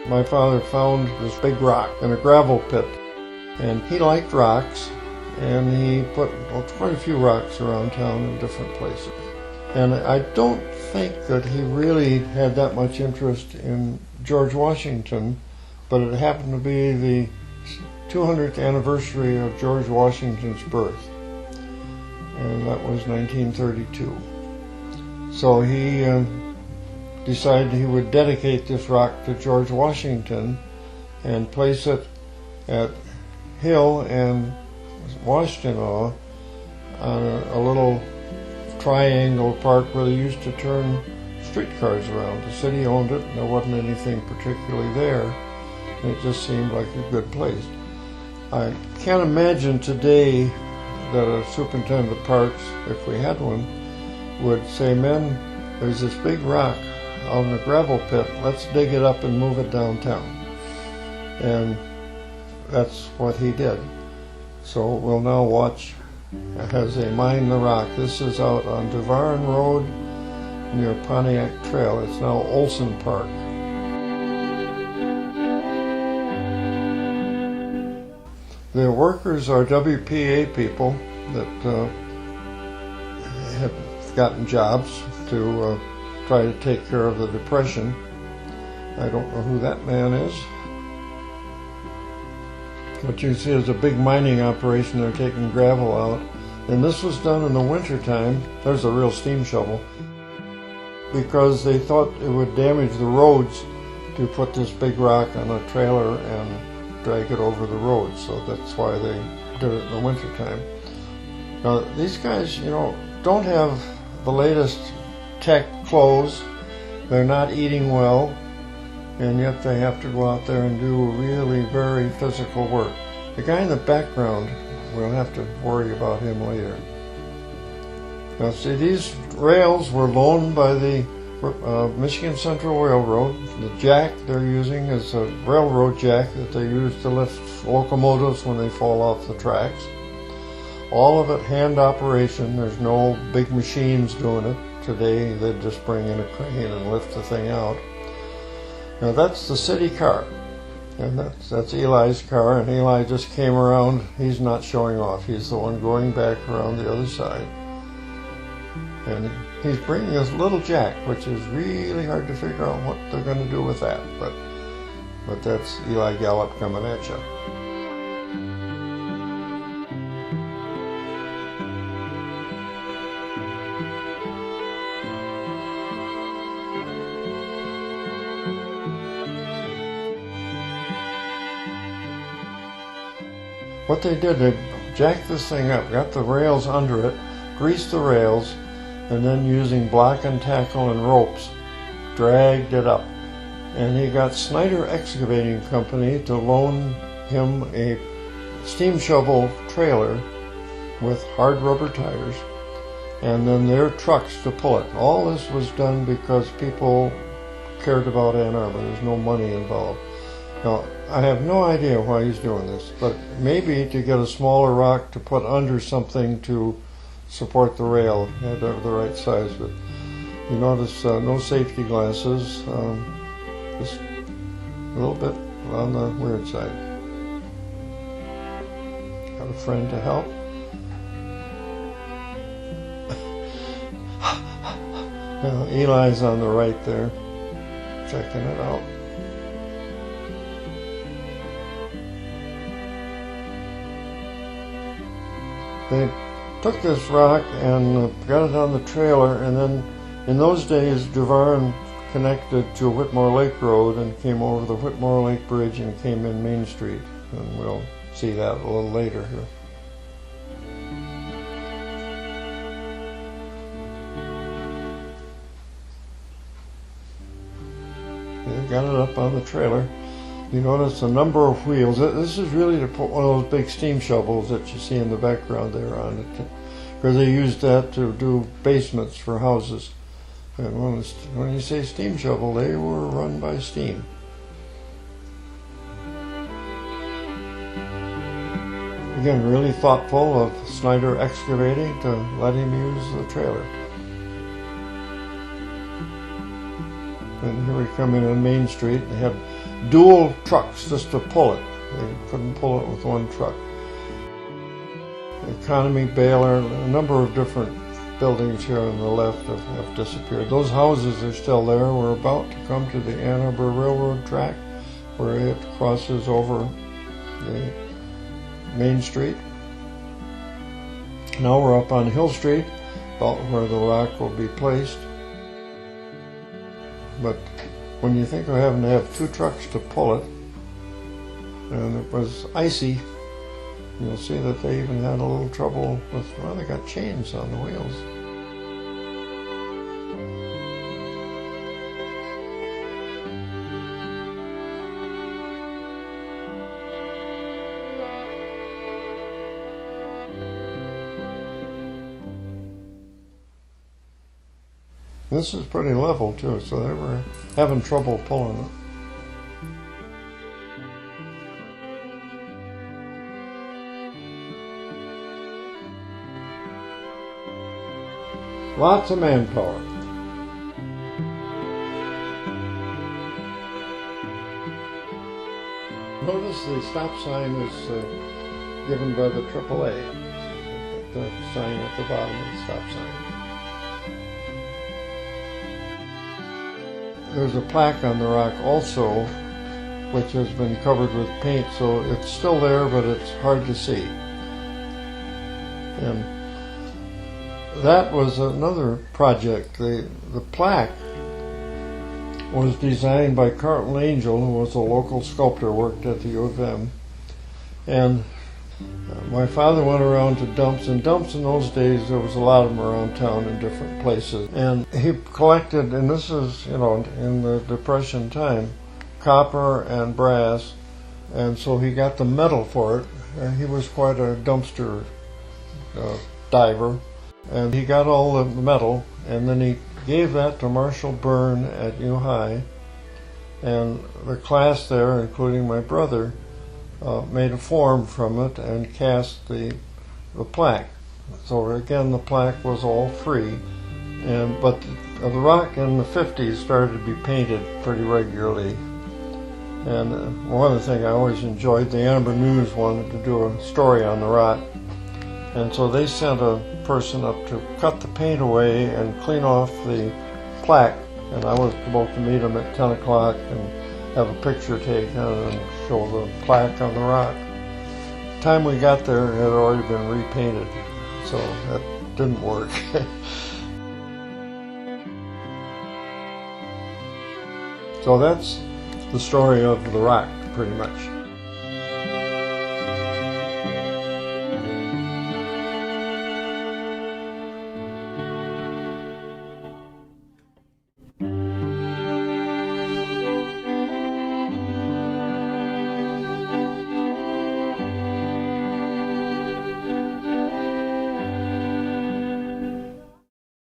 My father found this big rock in a gravel pit, and he liked rocks, and he put quite a few rocks around town in different places. And I don't think that he really had that much interest in George Washington, but it happened to be the 200th anniversary of George Washington's birth, and that was 1932. So he decided he would dedicate this rock to George Washington and place it at Hill and Washtenaw on a little triangle park where they used to turn streetcars around. The city owned it, and there wasn't anything particularly there, and it just seemed like a good place. I can't imagine today that a superintendent of parks, if we had one, would say, "Men, there's this big rock out in a gravel pit, let's dig it up and move it downtown." And that's what he did. So we'll now watch as they mine the rock. This is out on Devarin Road near Pontiac Trail. It's now Olson Park. The workers are WPA people that had gotten jobs to try to take care of the Depression. I don't know who that man is. What you see is a big mining operation. They're taking gravel out. And this was done in the wintertime. There's a real steam shovel. Because they thought it would damage the roads to put this big rock on a trailer and drag it over the road. So that's why they did it in the wintertime. Now, these guys, don't have the latest tech clothes. They're not eating well. And yet they have to go out there and do really very physical work. The guy in the background, we'll have to worry about him later. Now see, these rails were loaned by the Michigan Central Railroad. The jack they're using is a railroad jack that they use to lift locomotives when they fall off the tracks. All of it hand operation. There's no big machines doing it. Today they just bring in a crane and lift the thing out. Now that's the city car, and that's Eli's car, and Eli just came around. He's not showing off. He's the one going back around the other side. And he's bringing this little jack, which is really hard to figure out what they're going to do with that, but that's Eli Gallup coming at you. What they did, they jacked this thing up, got the rails under it, greased the rails, and then using block and tackle and ropes, dragged it up. And he got Snyder Excavating Company to loan him a steam shovel trailer with hard rubber tires, and then their trucks to pull it. All this was done because people cared about Ann Arbor. There's no money involved. Now, I have no idea why he's doing this, but maybe to get a smaller rock to put under something to support the rail. It had to have the right size, but you notice no safety glasses, just a little bit on the weird side. Got a friend to help. Now, Eli's on the right there, checking it out. They took this rock and got it on the trailer, and then in those days Devarin connected to Whitmore Lake Road and came over the Whitmore Lake Bridge and came in Main Street, and we'll see that a little later here. They got it up on the trailer. You notice a number of wheels. This is really to put one of those big steam shovels that you see in the background there on it, because they used that to do basements for houses. And when you say steam shovel, they were run by steam. Again, really thoughtful of Snyder Excavating to let him use the trailer. And here we come in on Main Street. They had dual trucks just to pull it. They couldn't pull it with one truck. Economy, Baylor, a number of different buildings here on the left have disappeared. Those houses are still there. We're about to come to the Arbor Railroad track where it crosses over the Main Street. Now we're up on Hill Street, about where the rock will be placed. But when you think of having to have two trucks to pull it, and it was icy, you'll see that they even had a little trouble with, well, they got chains on the wheels. This is pretty level too, so they were having trouble pulling it. Lots of manpower. Notice the stop sign is given by the AAA, the sign at the bottom of the stop sign. There's a plaque on the rock also, which has been covered with paint, so it's still there, but it's hard to see. And that was another project. The plaque was designed by Carlton Angel, who was a local sculptor, worked at the U of M. And my father went around to dumps, and dumps in those days, there was a lot of them around town in different places. And he collected, and this is, in the Depression time, copper and brass, and so he got the metal for it. And he was quite a dumpster diver. And he got all the metal, and then he gave that to Marshall Byrne at U High. And the class there, including my brother, made a form from it and cast the plaque. So again, the plaque was all free. But the rock in the 50s started to be painted pretty regularly. And one of the things I always enjoyed, the Arbor News wanted to do a story on the rock. And so they sent a person up to cut the paint away and clean off the plaque. And I was supposed to meet him at 10 o'clock and have a picture taken and show the plaque on the rock. The time we got there, it had already been repainted, so that didn't work. So that's the story of the rock, pretty much.